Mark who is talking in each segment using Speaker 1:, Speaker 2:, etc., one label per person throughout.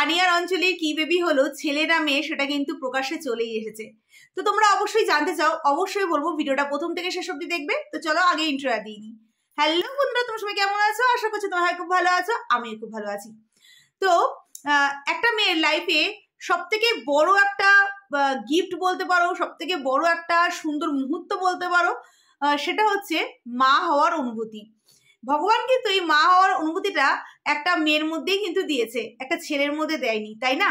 Speaker 1: তানিয়ার অঞ্চলের কি বেবি হলো, ছেলে না মেয়ে সেটা কিন্তু প্রকাশ্যে চলেই এসেছে। তো তোমরা অবশ্যই জানতে চাও, অবশ্যই বলবো ভিডিওটা প্রথম থেকে শেষ অবধি দেখবে। তো চলো আগে ইন্ট্রোটা দিয়ে নিই। হ্যালো বন্ধুরা, তোমরা সবাই কেমন আছো? আশা করছি তোমরা খুব ভালো আছো, আমিও খুব ভালো আছি। তো একটা মেয়ের লাইফে সব থেকে বড় একটা গিফট বলতে পারো, সব থেকে বড় একটা সুন্দর মুহূর্ত বলতে পারো, সেটা হচ্ছে মা হওয়ার অনুভূতি। ভগবান কিন্তু এই মা হওয়ার অনুভূতিটা একটা মেয়ের মধ্যেই কিন্তু দিয়েছে, একটা ছেলের মধ্যে দেয়নি, তাই না?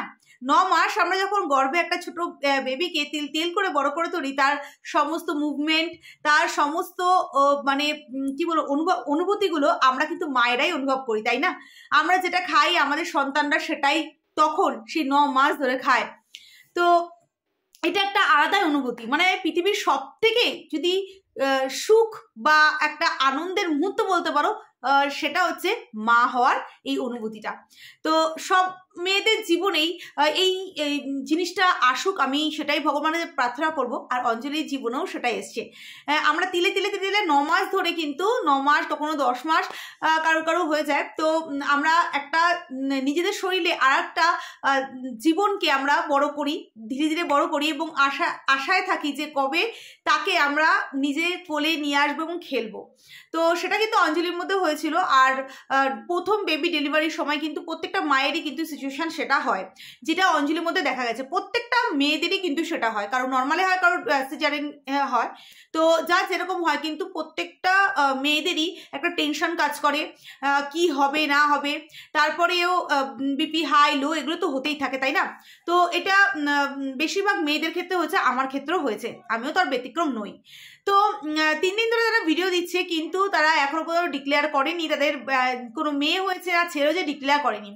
Speaker 1: 9 মাস আমরা যখন গর্ভে একটা ছোট বেবিকে তিল তিল করে বড় করে তুলি, তার সমস্ত মুভমেন্ট, তার সমস্ত মানে কি বলবো অনুভূতিগুলো আমরা কিন্তু মায়েরাই অনুভব করি, তাই না? আমরা যেটা খাই আমাদের সন্তানরা সেটাই তখন সেই 9 মাস ধরে খায়। তো এটা একটা আলাদাই অনুভূতি, মানে পৃথিবীর সব থেকে যদি সুখ বা একটা আনন্দের মুহূর্ত বলতে পারো, সেটা হচ্ছে মা হওয়ার এই অনুভূতিটা। তো সব মেয়েদের জীবনেই এই জিনিসটা আসুক, আমি সেটাই ভগবানের প্রার্থনা করব। আর অঞ্জলির জীবনেও সেটাই এসছে। আমরা তিলে তিলে তিলে তিলে 9 মাস ধরে, কিন্তু 9 মাস কখনো 10 মাস কারো কারো হয়ে যায়। তো আমরা একটা নিজেদের শরীরে আর একটা জীবনকে আমরা বড় করি, ধীরে ধীরে বড় করি, এবং আশায় থাকি যে কবে তাকে আমরা নিজের কোলে নিয়ে আসবো এবং খেলবো। তো সেটা কিন্তু অঞ্জলির মধ্যে হয়েছিল। আর প্রথম বেবি ডেলিভারির সময় কিন্তু প্রত্যেকটা মায়েরই কিন্তু সিচুয়েশন সেটা হয়, যেটা অঞ্জলির মধ্যে দেখা গেছে। প্রত্যেকটা মেয়েদেরই কিন্তু সেটা হয়, কারো নর্মালে হয়, কারো সিজারিন হয়। তো যা যেরকম হয়, কিন্তু প্রত্যেকটা মেয়েদেরই একটা টেনশন কাজ করে, কি হবে না হবে। তারপরেও বিপি হাই লো এগুলো তো হতেই থাকে, তাই না? তো এটা বেশিরভাগ মেয়েদের ক্ষেত্রে হয়েছে, আমার ক্ষেত্রেও হয়েছে, আমিও তো আর ব্যতিক্রম নই। তো 3 দিন ধরে তারা ভিডিও দিচ্ছে, কিন্তু তারা এখনো পর্যন্ত ডিক্লেয়ার করেনি তাদের কোনো মেয়ে হয়েছে, আর ছেলেও যে ডিক্লেয়ার করেনি।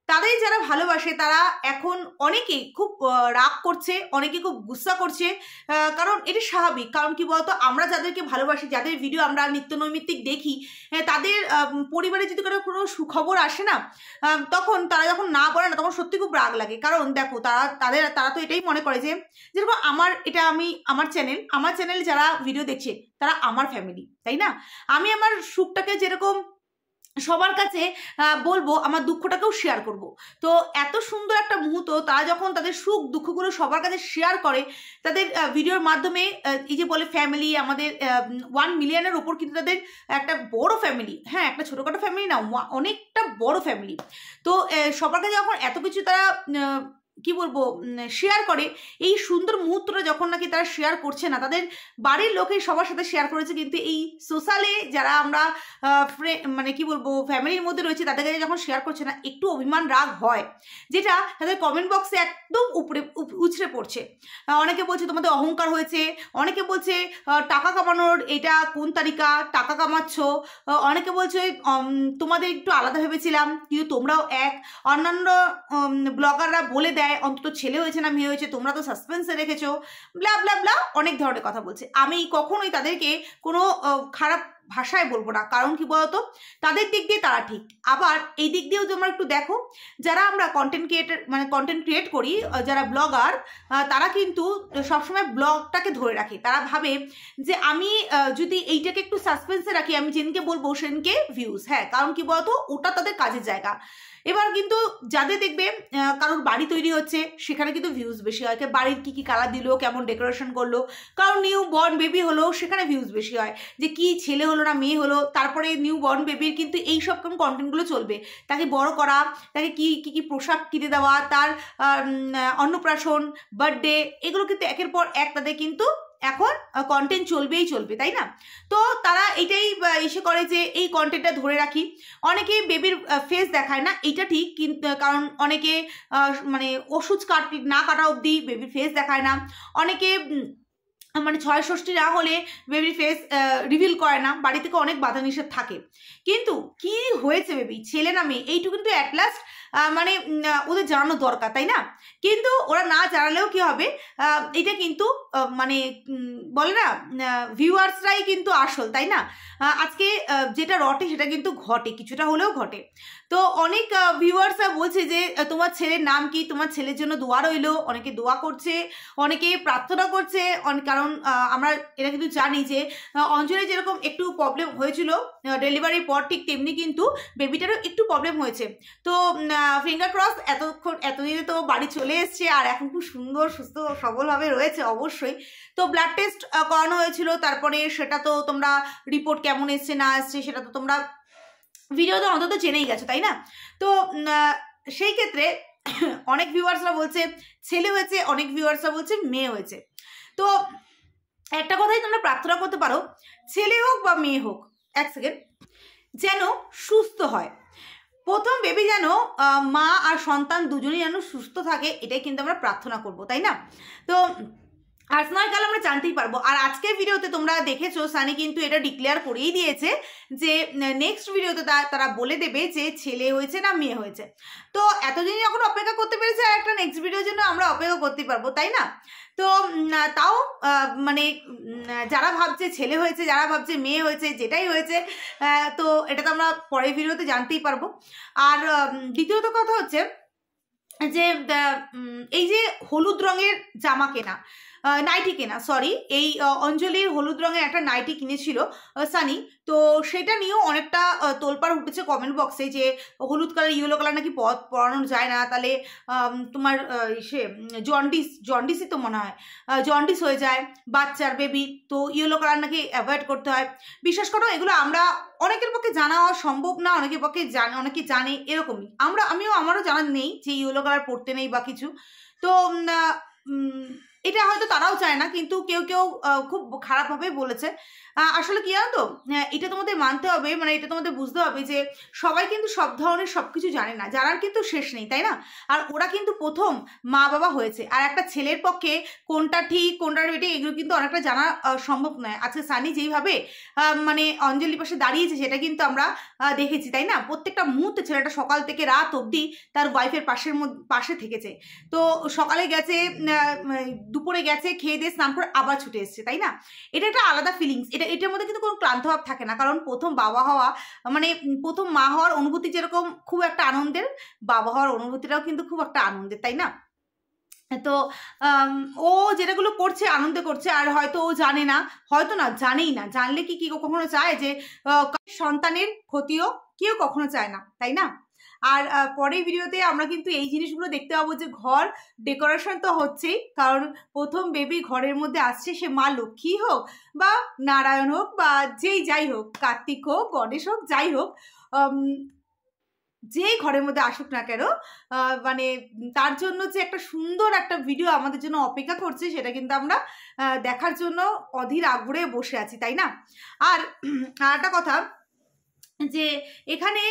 Speaker 1: তাদের যারা ভালোবাসে তারা এখন অনেকেই খুব রাগ করছে, অনেকে খুব গুসা করছে, কারণ এটা স্বাভাবিক। কারণ কি বলতো, আমরা যাদেরকে ভালোবাসি, যাদের ভিডিও আমরা নিত্য নৈমিত্তিক দেখি, তাদের পরিবারে যদি কোনো সুখবর আসে না, তখন তারা যখন না বলে না, তখন সত্যি খুব রাগ লাগে। কারণ দেখো, তারা তো এটাই মনে করে যে যেরকম আমার চ্যানেল যারা ভিডিও দেখছে তারা আমার ফ্যামিলি, তাই না? আমি আমার সুখটাকে যেরকম সবার কাছে বলবো, আমার দুঃখটাকেও শেয়ার করব। তো এত সুন্দর একটা মুহূর্ত, তারা যখন তাদের সুখ দুঃখগুলো সবার কাছে শেয়ার করে তাদের ভিডিওর মাধ্যমে, এই যে বলে ফ্যামিলি আমাদের 1 মিলিয়নের ওপর, কিন্তু তাদের একটা বড় ফ্যামিলি, হ্যাঁ, একটা ছোটোখাটো ফ্যামিলি না, অনেকটা বড় ফ্যামিলি। তো সবার কাছে যখন এত কিছু তারা কি বলবো শেয়ার করে, এই সুন্দর মুহূর্তটা যখন নাকি তারা শেয়ার করছে না, তাদের বাড়ির লোকে সবার সাথে শেয়ার করেছে, কিন্তু এই সোশ্যালে যারা আমরা মানে কি বলবো ফ্যামিলির মধ্যে রয়েছে, তাদের কাছে যখন শেয়ার করছে না, একটু অভিমান রাগ হয়, যেটা তাদের কমেন্ট বক্সে একদম উপরে উছড়ে পড়ছে। অনেকে বলছে তোমাদের অহংকার হয়েছে, অনেকে বলছে টাকা কামানোর এটা কোন তারিকা, টাকা কামাচ্ছ, অনেকে বলছে তোমাদের একটু আলাদা ভেবেছিলাম কিন্তু তোমরাও এক, অন্যান্য ব্লগাররা বলে দেয় অন্তত ছেলে হয়েছে না মেয়ে হয়েছে, তোমরা তো সাসপেন্সে রেখেছো, ব্লা ব্লা ব্লা, অনেক ধরনের কথা বলছে। আমি কখনোই তাদেরকে কোনো খারাপ ভাষায় বলবো না, কারণ কি বলতো, তাদের দিক দিয়ে তারা ঠিক। আবার এই দিক দিয়েও তোমরা একটু দেখো, যারা আমরা কন্টেন্ট ক্রিয়েট করি, যারা ব্লগার, তারা কিন্তু সবসময় ব্লগটাকে ধরে রাখে। তারা ভাবে যে আমি যদি এইটাকে একটু সাসপেন্সে রাখি, আমি যেদিনকে বলবো সেদিনকে ভিউজ, হ্যাঁ, কারণ কি বলতো, ওটা তাদের কাজের জায়গা। এবার কিন্তু যাদের দেখবে কারোর বাড়ি তৈরি হচ্ছে, সেখানে কিন্তু ভিউজ বেশি হয়, বাড়ির কি কি কালার দিল, কেমন ডেকোরেশন করলো, কারণ নিউ বর্ন বেবি হলো, সেখানে ভিউজ বেশি হয়, যে কি ছেলে হলো না মেয়ে হলো। তারপরে নিউ বর্ন বেবির কিন্তু এই সব কন্টেন্টগুলো চলবে, তাকে বড় করা, তাকে কি কি পোশাক কিনে দেওয়া, তার অন্নপ্রাশন, বার্থডে, এগুলো কিন্তু একের পর এক তাদের কিন্তু এখন কন্টেন্ট চলবেই চলবে, তাই না? তো তারা এটাই এসে করে যে এই কন্টেন্টটা ধরে রাখি। অনেকে বেবির ফেস দেখায় না, এটা ঠিক, কিন্তু কারণ অনেকে মানে ওষুধ না কাটা অবধি বেবির ফেস দেখায় না, অনেকে মানে 6 ষষ্ঠী না হলে বেবির ফেস রিভিল করে না, বাড়ি থেকে অনেক বাধা নিষেধ থাকে। কিন্তু কি হয়েছে বেবি, ছেলে না মেয়ে, এইটুকু কিন্তু অ্যাট লাস্ট মানে ওদের জানানো দরকার, তাই না? কিন্তু ওরা না জানালেও কি হবে, এটা কিন্তু মানে বলে না, ভিউয়ার্সরাই কিন্তু আসল, তাই না? আজকে যেটা রটে সেটা কিন্তু ঘটে, কিছুটা হলেও ঘটে। তো অনেক ভিউয়ার্সরা বলছে যে তোমার ছেলের নাম কি, তোমার ছেলের জন্য দোয়া রইলো। অনেকে দোয়া করছে, অনেকে প্রার্থনা করছে, কারণ আমরা এটা কিন্তু জানি যে অঞ্জলি যেরকম একটু প্রবলেম হয়েছিল ডেলিভারির পর, ঠিক তেমনি কিন্তু বেবিটারও একটু প্রবলেম হয়েছে। তো ফিঙ্গার ক্রস, এতদিনে তো বাড়ি চলে এসছে আর এখন খুব সুন্দর সুস্থ সবলভাবে রয়েছে অবশ্যই। তো ব্লাড টেস্ট করানো হয়েছিল, তারপরে সেটা তো তোমরা রিপোর্ট কেমন এসছে না এসছে সেটা তো তোমরা ভিডিওতে অন্তত জেনেই গেছো, তাই না? তো সেই ক্ষেত্রে অনেক ভিউয়ার্সরা বলছে ছেলে হয়েছে, অনেক ভিউয়ার্সরা বলছে মেয়ে হয়েছে। তো একটা কথাই তোমরা প্রার্থনা করতে পারো, ছেলে হোক বা মেয়ে হোক, এক সেকেন্ড, যেন সুস্থ হয়। প্রথম বেবি যেন মা আর সন্তান দুজনেই যেন সুস্থ থাকে, এটাই কিন্তু আমরা প্রার্থনা করব, তাই না? তো আজ নয় কাল আমরা জানতেই পারবো। আর আজকের ভিডিওতে তোমরা দেখেছো সানি কিন্তু এটা ডিক্লেয়ার করেই দিয়েছে যে নেক্সট ভিডিওতে তারা বলে দেবে যে ছেলে হয়েছে না মেয়ে হয়েছে। তো এতদিন যখন অপেক্ষা করতে পেরেছে, আর একটা নেক্সট ভিডিওর জন্য আমরা অপেক্ষা করতে পারবো, তাই না? তো তাও মানে যারা ভাবছে ছেলে হয়েছে, যারা ভাবছে মেয়ে হয়েছে, যেটাই হয়েছে, তো এটা তো আমরা পরের ভিডিওতে জানতেই পারবো। আর দ্বিতীয়ত কথা হচ্ছে যে এই যে হলুদ রঙের জামা কেনা, নাইটি কেনা, সরি, এই অঞ্জলির হলুদ রঙের একটা নাইটি কিনেছিল সানি, তো সেটা নিয়েও অনেকটা তোলপাড় উঠেছে কমেন্ট বক্সে যে হলুদ কালার ইয়েলো কালার নাকি পরানো যায় না, তাহলে তোমার সে জন্ডিসই তো মনে হয়, জন্ডিস হয়ে যায় বাচ্চার বেবি, তো ইয়েলো কালার নাকি অ্যাভয়েড করতে হয়। বিশ্বাস করো এগুলো আমরা অনেকের পক্ষে জানা সম্ভব না, অনেকের পক্ষে অনেকে জানে এরকমই, আমারও জানা নেই যে ইয়েলো কালার পরতে নেই বা কিছু। তো এটা হয়তো তারাও চায় না, কিন্তু কেউ কেউ খুব খারাপভাবে বলেছে। আসলে কি জানো তো, এটা তোমাদের মানতে হবে, মানে এটা তোমাদের বুঝতে হবে যে সবাই কিন্তু সব ধরনের সব কিছু জানে না, জানার কিন্তু শেষ নেই, তাই না? আর ওরা কিন্তু প্রথম মা বাবা হয়েছে, আর একটা ছেলের পক্ষে কোনটা ঠিক কোনটা বেঠিক এগুলো কিন্তু অনেকটা জানা সম্ভব নয়। আজকে সানি যেইভাবে মানে অঞ্জলির পাশে দাঁড়িয়েছে সেটা কিন্তু আমরা দেখেছি, তাই না? প্রত্যেকটা মুহূর্তে ছেলেটা সকাল থেকে রাত অবধি তার ওয়াইফের পাশে থেকেছে। তো সকালে গেছে, দুপুরে গেছে, খেয়ে দিয়ে স্নান করে আবার ছুটে এসছে, তাই না? এটা একটা আলাদা ফিলিংস, এটার মধ্যে কিন্তু কোনো ক্লান্ত ভাব থাকে না, কারণ প্রথম বাবা হওয়া মানে প্রথম মা হওয়ার অনুভূতি যেরকম খুব একটা আনন্দের, বাবা হওয়ার অনুভূতিটাও কিন্তু খুব একটা আনন্দের, তাই না? তো ও যেটাগুলো করছে আনন্দে করছে, আর হয়তো ও জানে না, হয়তো না জানেই না, জানলে কি কখনো চায় যে সন্তানের ক্ষতিও কেউ কখনো চায় না, তাই না? আর পরের ভিডিওতে আমরা কিন্তু এই জিনিসগুলো দেখতে পাবো যে ঘর ডেকোরেশন তো হচ্ছেই, কারণ প্রথম বেবি ঘরের মধ্যে আসছে, সে মা লক্ষ্মী হোক বা নারায়ণ হোক বা যাই হোক, কার্তিক হোক, গণেশ হোক, যাই হোক, যেই ঘরের মধ্যে আসুক না কেন, মানে তার জন্য যে একটা সুন্দর একটা ভিডিও আমাদের জন্য অপেক্ষা করছে, সেটা কিন্তু আমরা দেখার জন্য অধীর আগ্রহে বসে আছি, তাই না? আর একটা কথা যে এখানে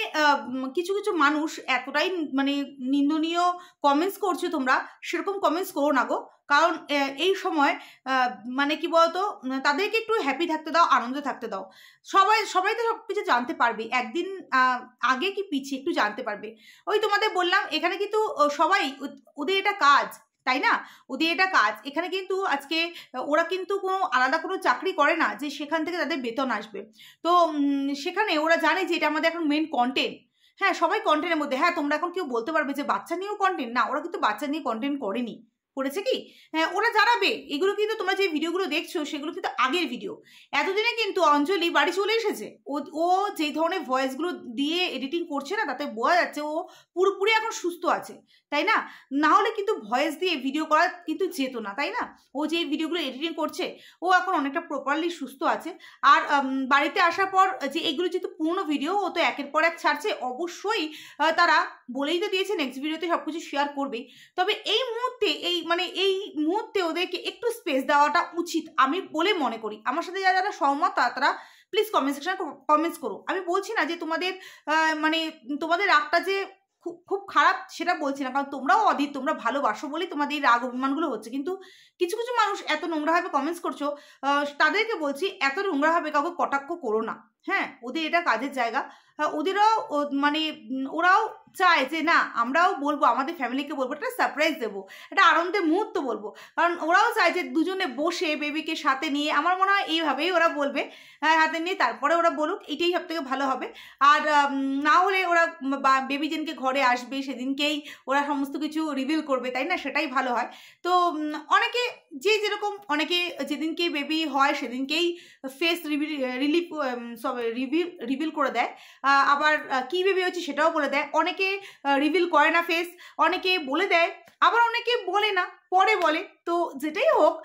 Speaker 1: কিছু কিছু মানুষ এতটাই মানে নিন্দনীয় কমেন্টস করছো, তোমরা সেরকম কমেন্টস করো না গো, কারণ এই সময় মানে কি বলতো, তাদেরকে একটু হ্যাপি থাকতে দাও, আনন্দে থাকতে দাও। সবাই তো সব কিছু জানতে পারবে, একদিন আগে কি পিছিয়ে একটু জানতে পারবে। ওই তোমাদের বললাম এখানে কিন্তু সবাই, ওদের এটা কাজ, তাই না? ওদের এটা কাজ, এখানে কিন্তু আজকে ওরা কিন্তু কোনো আলাদা কোনো চাকরি করে না যে সেখান থেকে তাদের বেতন আসবে। তো সেখানে ওরা জানে যে এটা আমাদের এখন মেন কন্টেন্ট। হ্যাঁ, সবাই কন্টেন্টের মধ্যে, হ্যাঁ তোমরা এখন কেউ বলতে পারবে যে বাচ্চা নিয়েও কন্টেন্ট, না, ওরা কিন্তু বাচ্চা নিয়ে কন্টেন্ট করেনি, করেছে কি, হ্যাঁ ওরা জানাবে। এগুলো কিন্তু তোমরা যে ভিডিওগুলো দেখছো সেগুলো কিন্তু আগের ভিডিও। এতদিনে কিন্তু অঞ্জলি বাড়ি চলে এসেছে, ও যেই ধরনের ভয়েসগুলো দিয়ে এডিটিং করছে না, তাতে বোঝা যাচ্ছে ও পুরোপুরি এখন সুস্থ আছে, তাই না? না হলে কিন্তু ভয়েস দিয়ে ভিডিও করা কিন্তু যেত না, তাই না? ও যে ভিডিওগুলো এডিটিং করছে, ও এখন অনেকটা প্রপারলি সুস্থ আছে। আর বাড়িতে আসার পর যে এগুলো যেহেতু পুরনো ভিডিও, ও তো একের পর এক ছাড়ছে, অবশ্যই তারা বলেই তো দিয়েছে নেক্সট ভিডিওতে সব কিছু শেয়ার করবেই। তবে এই মুহূর্তে ওদেরকে একটু স্পেস দেওয়াটা উচিত আমি বলে মনে করি। আমার সাথে যারা সহমত তারা প্লিজ কমেন্ট সেকশনে কমেন্টস করো। আমি বলছি না যে তোমাদের মানে তোমাদের রাগটা যে খুব খারাপ সেটা বলছি না, কারণ তোমরাও অধীর, তোমরা ভালোবাসো বলেই তোমাদের এই রাগ অভিমানগুলো হচ্ছে। কিন্তু কিছু কিছু মানুষ এত নোংরাভাবে কমেন্টস করছো, তাদেরকে বলছি এত নোংরাভাবে কাউকে কটাক্ষ করো না। হ্যাঁ, ওদের এটা কাজের জায়গা, ওদেরও মানে ওরাও চায় যে না আমরাও বলবো, আমাদের ফ্যামিলিকে বলবো, একটা সারপ্রাইজ দেবো, একটা আনন্দের মুহূর্ত বলবো, কারণ ওরাও চায় যে দুজনে বসে বেবিকে সাথে নিয়ে, আমার মনে হয় এইভাবেই ওরা বলবে, হাতে নিয়ে তারপরে ওরা বলুক, এটাই সব থেকে ভালো হবে। আর না হলে ওরা বেবি যেদিনকে ঘরে আসবে সেদিনকেই ওরা সমস্ত কিছু রিভিল করবে, তাই না, সেটাই ভালো হয়। তো অনেকে যে যেরকম, অনেকে যেদিনকে বেবি হয় সেদিনকেই ফেস রিভিল করে দেয়, আবার কি বেবি হচ্ছে সেটাও বলে দেয়। অনেকে রিভিল করে না ফেস, অনেকে বলে দেয়, আবার অনেকে বলে না, পরে বলে। তো যেটাই হোক,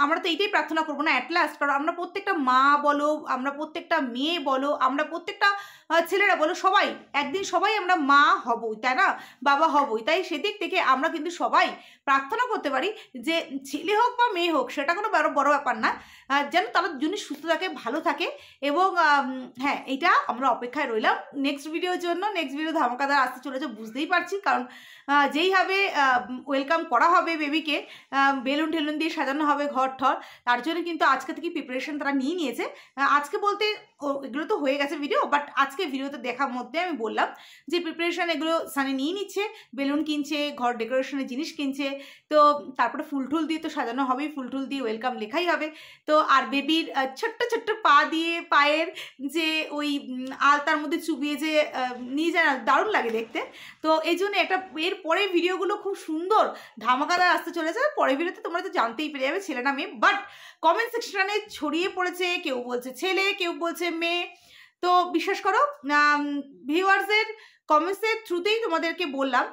Speaker 1: আমরা তো এইটাই প্রার্থনা করবো না অ্যাট লাস্ট, কারণ আমরা প্রত্যেকটা মা বলো, আমরা প্রত্যেকটা মেয়ে বলো, আমরা প্রত্যেকটা ছেলেরা বলো, সবাই একদিন সবাই আমরা মা হবই, তাই না, বাবা হবই। তাই সেদিক থেকে আমরা কিন্তু সবাই প্রার্থনা করতে পারি যে ছেলে হোক বা মেয়ে হোক, সেটা কোনো বড় ব্যাপার না, যেন তারা দুজনই সুস্থ থাকে, ভালো থাকে। এবং হ্যাঁ, এইটা আমরা অপেক্ষায় রইলাম নেক্সট ভিডিওর জন্য। নেক্সট ভিডিও ধামাকাদার আসতে চলেছে, বুঝতেই পারছি, কারণ যেইভাবে ওয়েলকাম করা হবে বেবিকে, বেলুন টেলুন দিয়ে সাজানো হবে ঘর ঠর, তার জন্য কিন্তু আজকে থেকে প্রিপারেশন তারা নিয়ে নিয়েছে। আজকে বলতে এগুলো তো হয়ে গেছে ভিডিও, বাট আজকে ভিডিওতে দেখার মধ্যে আমি বললাম যে প্রিপারেশন এগুলো সানি নিয়ে নিচ্ছে, বেলুন কিনছে, ঘর ডেকোরেশনের জিনিস কিনছে, তো তারপরে ফুলটুল দিয়ে তো সাজানো হবেই, ফুলটুল দিয়ে ওয়েলকাম লেখাই হবে। তো আর বেবির ছোট্ট ছোট্ট পা দিয়ে পায়ের যে ওই আলতার মধ্যে চুবিয়ে যে নিয়ে যায়, দারুণ লাগে দেখতে। তো এই জন্য একটা এর পরে ভিডিওগুলো খুব সুন্দর ধামাকাদার আসতে চলেছে। পরের ভিডিওতে তোমরা তো জানতেই পেরে যাবে ছেলে না মেয়ে, বাট কমেন্ট সেকশনে ছড়িয়ে পড়েছে, কেউ বলছে ছেলে, কেউ বলছে মেয়ে। তো বিশ্বাস করো, ভিউয়ার্সের কমেন্টসের থ্রুতেই তোমাদেরকে বললাম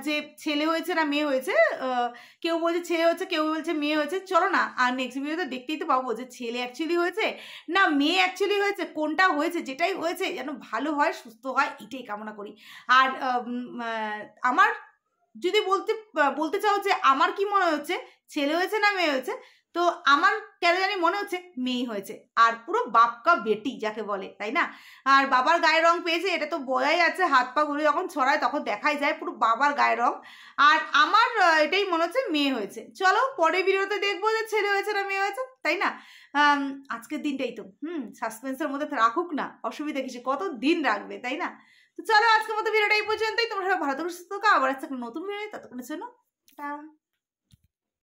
Speaker 1: যে ছেলে হয়েছে না মেয়ে হয়েছে। কেউ বলছে ছেলে হয়েছে, কেউ বলছে মেয়ে হয়েছে। চলো না, আর নেক্সট ভিডিওতে দেখতেই তো পাবো যে ছেলে অ্যাকচুয়ালি হয়েছে না মেয়ে অ্যাকচুয়ালি হয়েছে, কোনটা হয়েছে। যেটাই হয়েছে যেন ভালো হয়, সুস্থ হয়, এটাই কামনা করি। আর আমার যদি বলতে চাও যে আমার কি মনে হচ্ছে, ছেলে হয়েছে না মেয়ে হয়েছে, তো আমার কেন জানি মনে হচ্ছে মেয়ে হয়েছে। আর পুরো বাপকা বেটি যাকে বলে, তাই না। আর বাবার গায়ের রং পেয়েছে, এটা তো বোঝাই যাচ্ছে, হাত পা ঘুরে যখন ছড়ায় তখন দেখাই যায় পুরো বাবার গায়ের রং। আর আমার এটাই মনে হচ্ছে মেয়ে হয়েছে। চলো পরের ভিডিওতে দেখবো যে ছেলে হয়েছে না মেয়ে হয়েছে, তাই না। আজকের দিনটাই তো সাসপেন্সের মধ্যে রাখুক না, অসুবিধা কিছু, কত দিন রাখবে, তাই না। তো চলো আজকের মতো ভিডিওটা এই পর্যন্তই। তোমরা সবাই ভালো থাকো, সুস্থ থাকো, আবার একটা নতুন ভিডিও, ততক্ষণের জন্য টাটা।